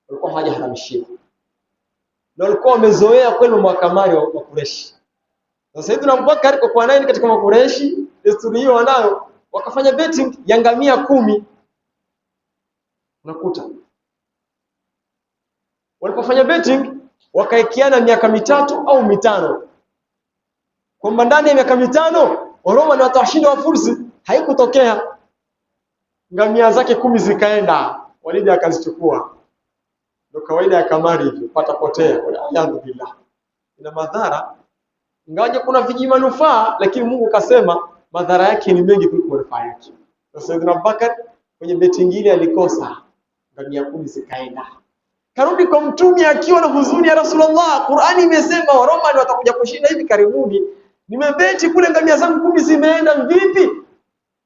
walikuwa hawajaharamishiwa, na walikuwa wamezoea kweli makamari wa Quraysh. Na Sayyidina Abubakar kwa kuwa naye katika Makureshi, desturi hiyo wanayo, wakafanya betting ya ngamia 10. Unakuta walipofanya betting wakaekiana miaka 3 au 5, kwamba ndani ya miaka 5 Waroma na watawashinda Wafursi. Haikutokea. Ngamia zake 10 zikaenda, Walid akazichukua. Ndio kawaida ya kamari hivyo, pata potea. Alhamdulillah, ina madhara, ingawaje kuna viji manufaa, lakini Mungu kasema madhara yake ni mengi kuliko manufaa yake. Sasa Sayyidina Abubakar kwenye betting ile alikosa, ngamia 10 zikaenda. Karudi kwa Mtume akiwa na huzuni, ya Rasulullah, Qur'ani imesema Waroma ndio watakuja kushinda hivi karibuni. Nimebeti kule ngamia zangu 10 zimeenda, vipi?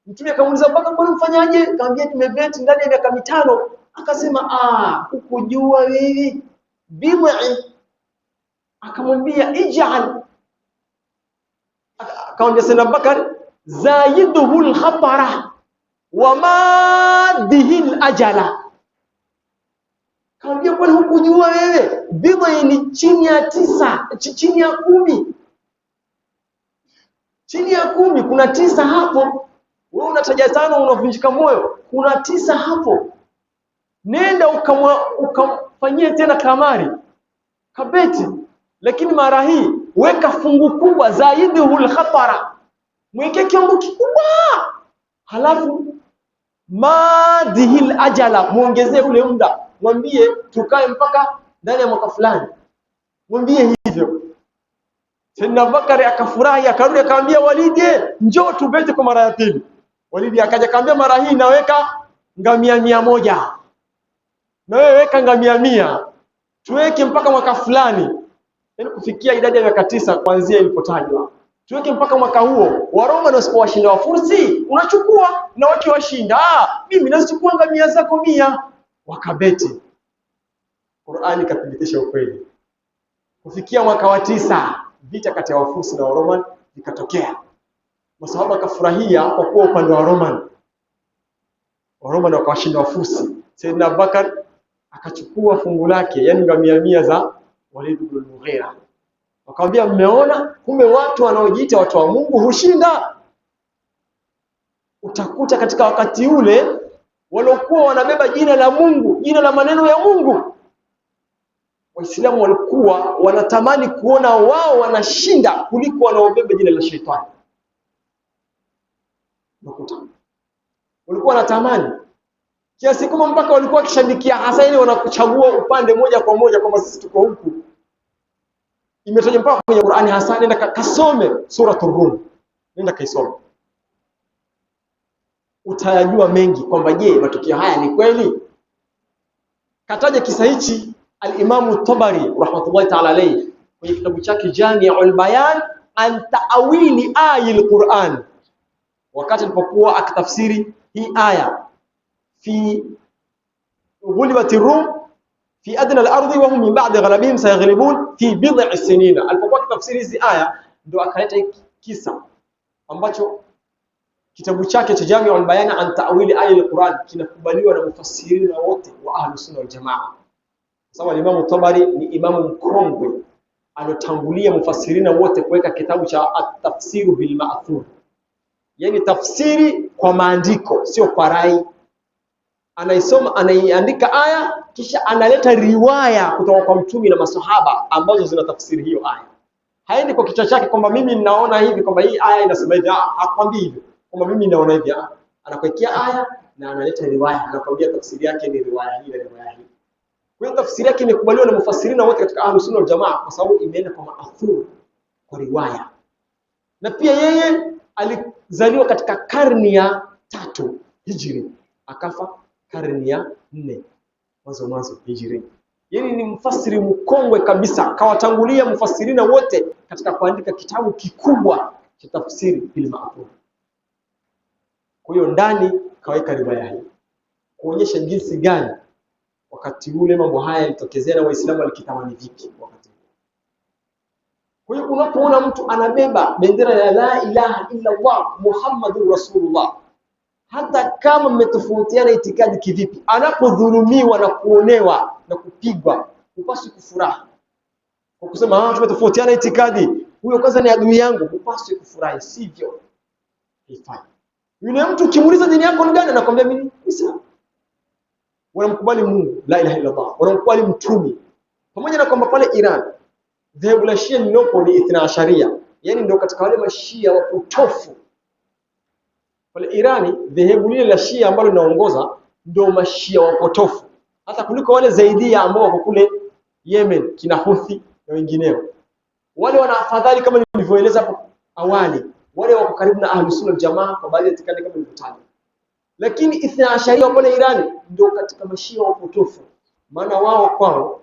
Mtume akamuuliza Abubakar, mbona mfanyaje? Kaambia nimebeti ndani ya miaka 5. Akasema ukujua wewe bid'i. Akamwambia ij'al. Akamwambia Sayyidina Abubakar, zayiduhu al-khatara wa ma bihi al-ajala. Kaambia kwani hukujua wewe bid'i ni chini ya 9, chini ya 10. Chini ya 10 kuna 9 hapo. Wewe unataja 5 unavunjika moyo. Kuna 9 hapo. Nenda ukamfanyie tena kamari, kabeti, lakini mara hii weka fungu kubwa zaidul khatara, mweke kiwango kikubwa, halafu madhil ajala, muongezee ule muda, mwambie tukae mpaka ndani ya mwaka fulani, mwambie hivyo. Sayyidina Abubakar akafurahi, akarudi akamwambia Walid, njoo tubete kwa mara ya pili. Walid akaja akamwambia mara hii naweka ngamia 100. Na wewe weka ngamia 100. Tuweke mpaka mwaka fulani. Yaani kufikia idadi ya miaka 9 kuanzia ilipotajwa. Tuweke mpaka mwaka huo. Waroma na wasipowashinda Wafursi, unachukua, na wakiwashinda, mimi nazichukua ngamia zako 100. Wakabeti. Qur'ani kathibitisha ukweli. Kufikia mwaka wa 9, vita kati ya Wafursi na Waroma vikatokea. Masahaba kafurahia kwa kuwa upande wa Waroma na wakawashinda Wafursi. Sayyidina Abubakar akachukua fungu lake, yani ngamia 100 za Walid ibn al-Mughira. Wakamwambia mmeona kumbe watu wanaojiita watu wa Mungu hushinda. Utakuta katika wakati ule waliokuwa wanabeba jina la Mungu, jina la maneno ya Mungu, Waislamu walikuwa wanatamani kuona wao wanashinda kuliko wanaobeba jina la shetani. Unakuta walikuwa wanatamani kiasi kama mpaka walikuwa wakishabikia hasa ile wanakuchagua upande moja kwa moja kwamba sisi tuko huku. Imetaja mpaka kwenye Qur'ani hasa, nenda kasome suratul Rum. Nenda kaisome. Utayajua mengi kwamba je, matukio haya ni kweli? Kataja kisa hichi al-Imam Tabari rahmatullahi ta'ala alayhi kwenye kitabu chake Jami'ul Bayan an ta'wili ayil Qur'an, wakati alipokuwa akitafsiri hii aya في غلبت الروم في أدنى الأرض وهم من بعد غلبهم سيغلبون في بضع سنين. Alipokuwa tafsiri hizi aya ndio akaleta kisa ambacho kitabu chake cha Jami'ul Bayan an ta'wili ayati al-Qur'an kinakubaliwa na mufassirina wote wa Ahlus Sunna wal Jamaa. Sababu Imam Tabari ni imamu mkongwe alotangulia mufassirina wote kuweka kitabu cha at-tafsir bil ma'thur, yani tafsiri kwa maandiko, sio kwa rai. Anaisoma, anaiandika aya kisha analeta riwaya kutoka kwa Mtume na masahaba ambazo zinatafsiri hiyo aya. Haendi kwa kichwa chake kwamba mimi ninaona hivi kwamba hii aya inasema hivi, hakwambii hivyo kwamba mimi ninaona hivi. Anakuwekea aya na analeta riwaya, anakuambia tafsiri yake ni riwaya hii na riwaya hii. Kwa hiyo tafsiri yake imekubaliwa na mufassirina wote katika Ahlus Sunna wal Jamaa kwa sababu imeenda kwa ma'thur, kwa riwaya. Na pia yeye alizaliwa katika karne ya 3 Hijri, akafa karne ya 4 mwanzo Hijri. Yeye ni mfasiri mkongwe kabisa, kawatangulia mufassirina wote katika kuandika kitabu kikubwa cha tafsiri bil ma'thur. Kwa hiyo ndani kaweka riwaya hii kuonyesha jinsi gani wakati ule mambo haya yalitokezea na Waislamu walikitamani vipi wakati ule. Kwa hiyo unapoona mtu anabeba bendera ya la ilaha illa Allah Muhammadur Rasulullah, hata kama mmetofautiana itikadi kivipi, anapodhulumiwa na kuonewa na kupigwa, upaswi kufurahi kwa kusema tumetofautiana itikadi, huyo kwanza ni adui yangu. Upaswi kufurahi, sivyo ifanye. Yule mtu kimuuliza dini yako ni gani, anakuambia mimi Islam. Wanamkubali Mungu, la ilaha illa Allah, wanamkubali mtume. Pamoja na kwamba pale Iran dhehebu la Shia lilopo ni Ithna Asharia, yani ndio katika wale mashia wapotofu. Pale Irani dhehebu lile la Shia ambalo linaongoza ndio mashia wapotofu, hata kuliko wale Zaidia ambao wako kule Yemen, kina Houthi na wengineo. Wale wana afadhali kama nilivyoeleza hapo awali, wale wako karibu na Ahlus Sunnah Jamaa kwa baadhi ya itikadi kama nilivyotaja. Lakini Ithna Asharia pale Irani ndio katika mashia wapotofu, maana wao kwao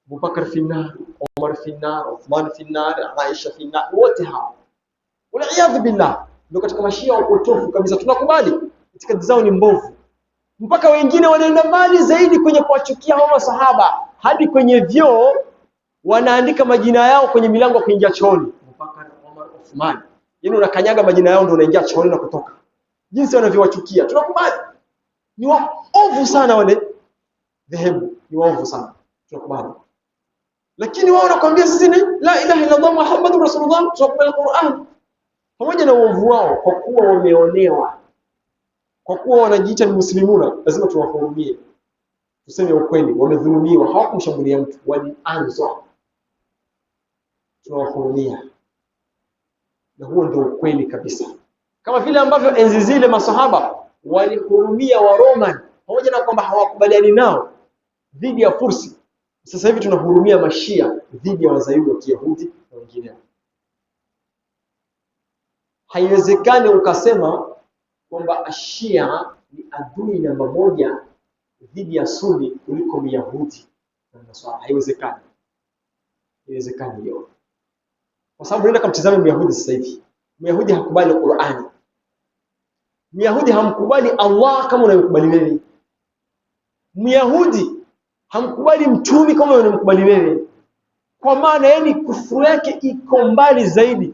Abubakar finnar, Umar finnar, Uthman finnar, Aisha finnar, wote hao wal billah ndio katika mashia wapotofu kabisa. Tunakubali itikadi zao ni mbovu, mpaka wengine wanaenda mbali zaidi kwenye kuwachukia hao masahaba, hadi kwenye vyoo wanaandika majina yao kwenye milango ya kuingia chooni. Abubakar, Umar, Uthman, yaani unakanyaga majina yao ndio unaingia chooni na kutoka. Jinsi wanavyowachukia tunakubali. Ni waovu sana wale dhehebu, ni waovu sana, tunakubali. Lakini wao wanakuambia sisi ni la ilaha illa Allah Muhammadur Rasulullah, tunakubali Qur'an. Pamoja na uovu wao, kwa kuwa wameonewa, kwa kuwa wanajiita ni muslimuna, lazima tuwahurumie. Tuseme ukweli, wamedhulumiwa, hawakumshambulia mtu, walianzwa. Tunawahurumia. Na huo ndio ukweli kabisa. Kama vile ambavyo enzi zile masahaba walihurumia wa Roman, pamoja na kwamba hawakubaliani nao dhidi ya Fursi. Sasa hivi tunahurumia mashia dhidi ya wazayuni wa Kiyahudi na wengineo. Haiwezekani ukasema kwamba Ashia ni adui namba moja dhidi ya Sunni kuliko Myahudi na Nasara. Haiwezekani. Haiwezekani hiyo. Kwa sababu nenda kumtazama Myahudi sasa hivi. Myahudi hakubali Qur'ani. Myahudi hamkubali Allah kama unayokubali wewe. Myahudi hamkubali mtume kama unamkubali wewe. Kwa maana yani kufuru yake iko mbali zaidi.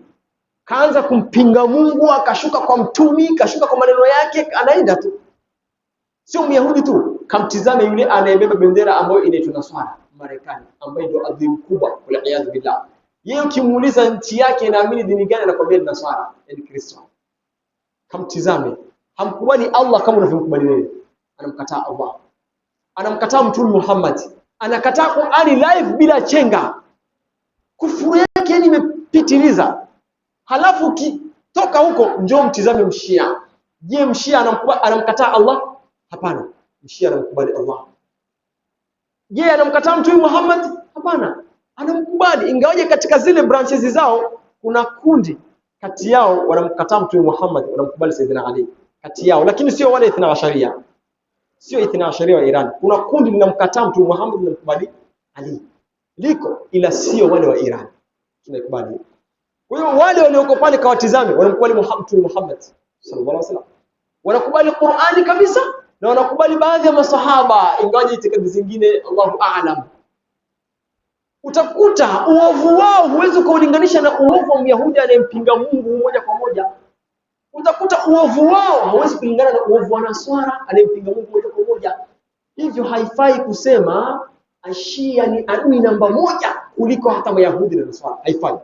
Kaanza kumpinga Mungu, akashuka kwa mtume, kashuka kwa maneno yake, anaenda tu. Sio Myahudi tu, kamtizame yule anayebeba bendera ambayo inaitwa Nasara, Marekani, ambaye ndio adui mkubwa wala iyad billah. Yeye ukimuuliza nchi yake inaamini dini gani, anakuambia Nasara, yani Kristo. Kamtizame, hamkubali Allah kama unavyomkubali wewe. Anamkataa Allah. Anamkataa Mtume Muhammad. Anakataa Qur'ani live bila chenga. Kufuru yake yani imepitiliza. Halafu kitoka huko njoo mtizame mshia. Je, mshia anamkataa Allah? Hapana. Mshia anamkubali Allah. Je, anamkataa Mtume Muhammad? Hapana. Anamkubali, ingawaje katika zile branches zao kuna kundi kati yao wanamkataa Mtume Muhammad, wanamkubali Sayyidina Ali kati yao, lakini sio wale Ithna Asharia. Sio Ithna Asharia wa Iran. Kuna kundi linamkataa Mtume Muhammad, linamkubali Ali. Liko, ila sio wale wa Iran. Tunakubali. Kwa hiyo wale walioko pale kawatizame, wanamkubali Mtume Muhammad sallallahu alaihi wasallam. Wanakubali Qur'ani kabisa na wanakubali baadhi ya masahaba, ingawaje itikadi zingine Allahu a'lam. Utakuta uovu wao huwezi kuulinganisha na uovu wa Myahudi anayempinga Mungu moja kwa moja. Utakuta uovu wao hauwezi kulingana na uovu wa Nasara anayempinga Mungu moja kwa moja. Hivyo haifai kusema Ashia ni adui namba moja kuliko hata Wayahudi na Nasara. Haifai.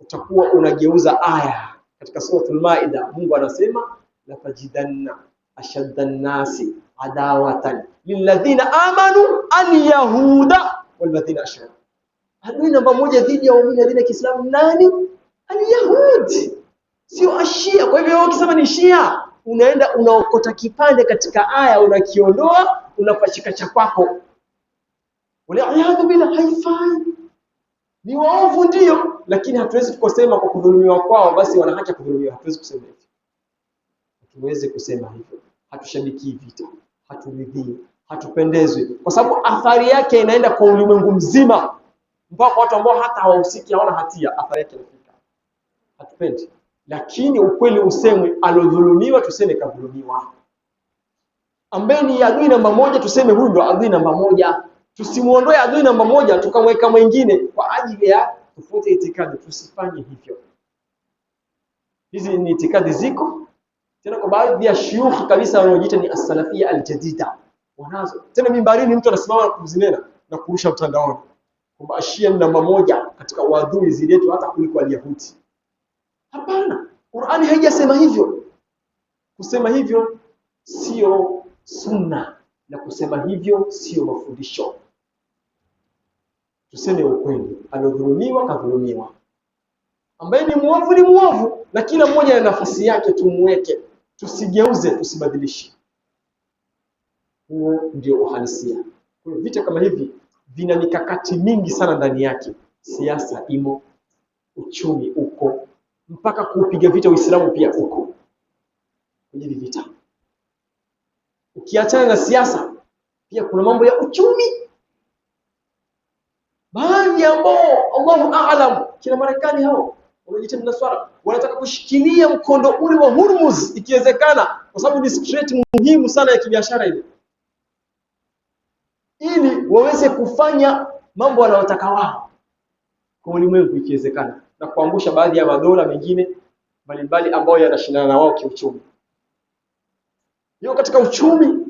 Utakuwa unageuza aya katika suratul Maida. Mungu anasema la tajidanna ashaddan nasi adawatan lilladhina amanu al-yahuda walladhina ashraku. Adui namba moja dhidi ya waumini wa dini ya Kiislamu nani? Al-Yahudi. Sio Ashia. Kwa hivyo ukisema ni Shia, unaenda unaokota kipande katika aya, unakiondoa, unapachika cha kwako. Wala iyad bila haifai. Ni waovu ndio, lakini hatuwezi kusema kwa kudhulumiwa kwao basi wana haki ya kudhulumiwa. Hatuwezi kusema hivyo. Hatuwezi kusema hivyo. Hatushabiki vita, haturidhii, hatupendezwi, kwa sababu athari yake inaenda kwa ulimwengu mzima, mpaka watu ambao hata hawahusiki, hawana hatia, athari yake inafika. Hatupendi. lakini ukweli usemwe, alodhulumiwa tuseme kadhulumiwa. Ambaye ni adui namba moja tuseme huyu ndo adui namba moja. Tusimuondoe adui namba moja tukamweka mwingine kwa ajili ya tofauti itikadi. Tusifanye hivyo. Hizi ni itikadi ziko tena kwa baadhi ya shuyukh kabisa wanaojiita ni as-salafia al-jadida. Wanazo. Tena mimbarini mtu anasimama na kuzinena na kurusha mtandaoni kwamba Shia ni namba moja katika uadui ziletu hata kuliko Wayahudi. Hapana, Qur'ani haijasema hivyo. Kusema hivyo sio sunna na kusema hivyo sio mafundisho. Tuseme ukweli, alodhulumiwa kadhulumiwa. Ambaye ni muovu ni muovu, na kila mmoja na nafasi yake tumweke. Tusigeuze, tusibadilishe. Huo ndio uhalisia. Kwa hiyo vita kama hivi vina mikakati mingi sana ndani yake. Siasa imo, uchumi uko, mpaka kupiga vita Uislamu pia uko kwenye vita. Ukiachana na siasa, pia kuna mambo ya uchumi. Baadhi ambao Allahu a'lam, kila Marekani hao wanajiita Nasara, wanataka kushikilia mkondo ule wa Hormuz ikiwezekana, kwa sababu ni strait muhimu sana ya kibiashara ile, ili waweze kufanya mambo wanayotaka wao kwa ulimwengu ikiwezekana, na kuangusha baadhi ya madola mengine mbalimbali ambayo yanashindana na wao kiuchumi. Hiyo katika uchumi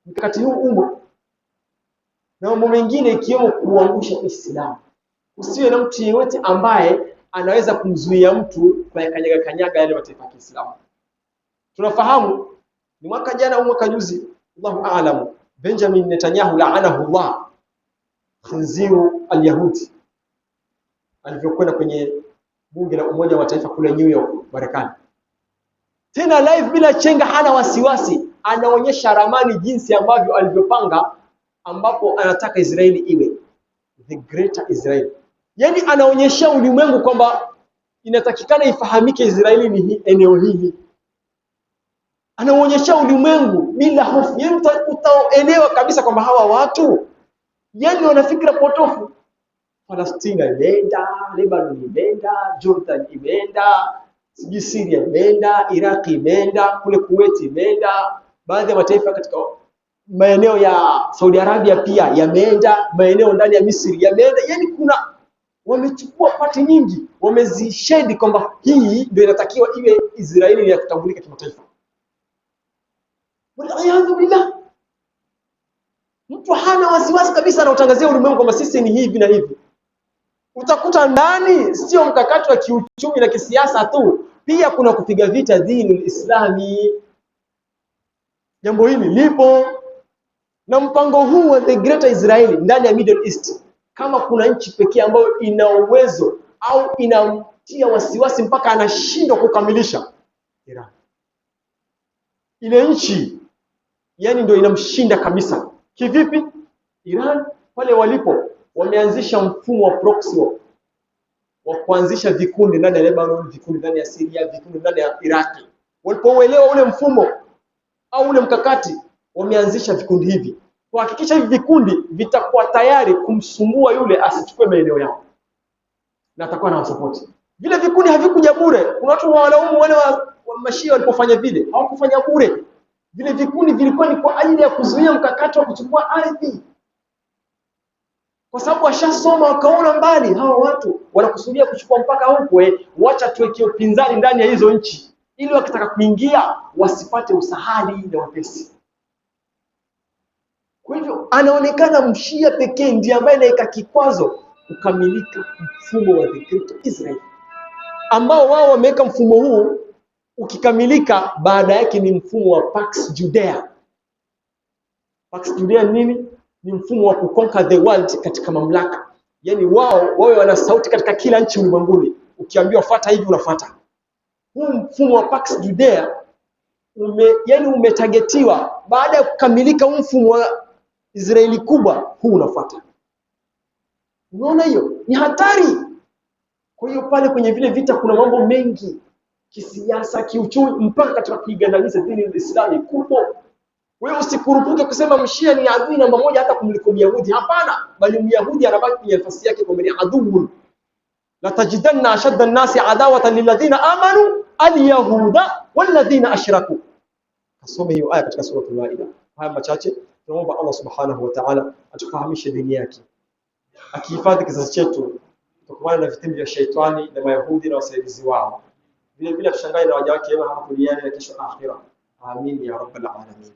mkakati huu umo, na mambo mengine ikiwemo kuangusha Uislamu. Usiwe na mtu yeyote ambaye anaweza kumzuia mtu kwa kanyaga yale mataifa ya Kiislamu. Tunafahamu ni mwaka jana au mwaka juzi, Allahu a'lam, Benjamin Netanyahu la'anahu Allah, khinziru al-Yahudi, alivyokwenda kwenye bunge la Umoja wa Mataifa kule New York, Marekani. Tena live bila chenga, hana wasiwasi, anaonyesha ramani jinsi ambavyo alivyopanga, ambapo anataka Israeli iwe the greater Israel. Yaani anaonyesha ulimwengu kwamba inatakikana ifahamike Israeli ni eneo hili. Anaonyesha ulimwengu bila hofu. Yaani utaelewa kabisa kwamba hawa watu yaani wana fikra potofu. Palestina imeenda, Lebanon imeenda, Jordan imeenda, Syria imeenda, Iraq imeenda, kule Kuwait imeenda, baadhi ya mataifa katika maeneo ya Saudi Arabia pia yameenda, maeneo ndani ya Misri yameenda. Yaani kuna wamechukua pati nyingi, wamezishedi kwamba hii ndio inatakiwa iwe Israeli ya kutambulika kimataifa. Waliaadhu billah. Mtu hana wasiwasi kabisa, anautangazia ulimwengu kwamba sisi ni hivi na hivi. Utakuta ndani sio mkakati wa kiuchumi na kisiasa tu, pia kuna kupiga vita dinul Islami. Jambo hili lipo, na mpango huu wa the greater Israeli ndani ya Middle East, kama kuna nchi pekee ambayo ina uwezo au inamtia wasiwasi mpaka anashindwa kukamilisha, Iran. Ile nchi yani ndio inamshinda kabisa. Kivipi? Iran pale walipo wameanzisha mfumo wa proxy wa kuanzisha vikundi ndani ya Lebanon, vikundi ndani ya Syria, vikundi ndani ya Iraq. Walipouelewa ule mfumo au ule mkakati, wameanzisha vikundi hivi kuhakikisha hivi vikundi vitakuwa tayari kumsumbua yule asichukue maeneo yao, na atakuwa na support. Vile vikundi havikuja bure. Kuna watu walaumu wale wa Mashia walipofanya vile, hawakufanya bure. Vile vikundi vilikuwa ni kwa ajili ya kuzuia mkakati wa kuchukua ardhi, kwa sababu washasoma wakaona mbali. Hawa watu wanakusudia kuchukua mpaka huko, wacha tuweke upinzani ndani ya hizo nchi, ili wakitaka kuingia wasipate usahali na wepesi. Kwa hivyo anaonekana Mshia pekee ndiye ambaye anaweka kikwazo kukamilika mfumo wa the greater Israel, ambao wao wameweka mfumo huu. Ukikamilika, baada yake ni mfumo wa Pax Judea. Pax Judea nini? Ni mfumo wa kuconquer the world katika mamlaka. Yaani wao wana sauti katika kila nchi ulimwenguni. Ukiambiwa fuata hivi unafuata. Huu mfumo wa Pax Judea umetagetiwa. Baada ya kukamilika mfumo wa Israeli kubwa, huu unafuata. Unaona hiyo? Ni hatari. Kwa hiyo pale kwenye vile vita kuna mambo mengi, kisiasa, kiuchumi, mpaka katika kuigandamiza dini ya Islami kubwa. Wewe usikurupuke kusema Mshia ni adui namba moja hata kumliko Myahudi. Hapana, bali Myahudi anabaki kwenye nafasi yake kwa ni adui. La tajidanna ashadda an-nasi adawatan lilladhina amanu al-yahuda walladhina ashraku. Kasome hiyo aya katika sura al-Maida. Haya machache tunaomba Allah subhanahu wa ta'ala atufahamishe dini yake, akihifadhi kizazi chetu kutokana na vitimbi vya shaitani na Mayahudi na wasaidizi wao, vile vile tushangae na waja wake hapa duniani na kesho akhira. Amin ya rabbal alamin.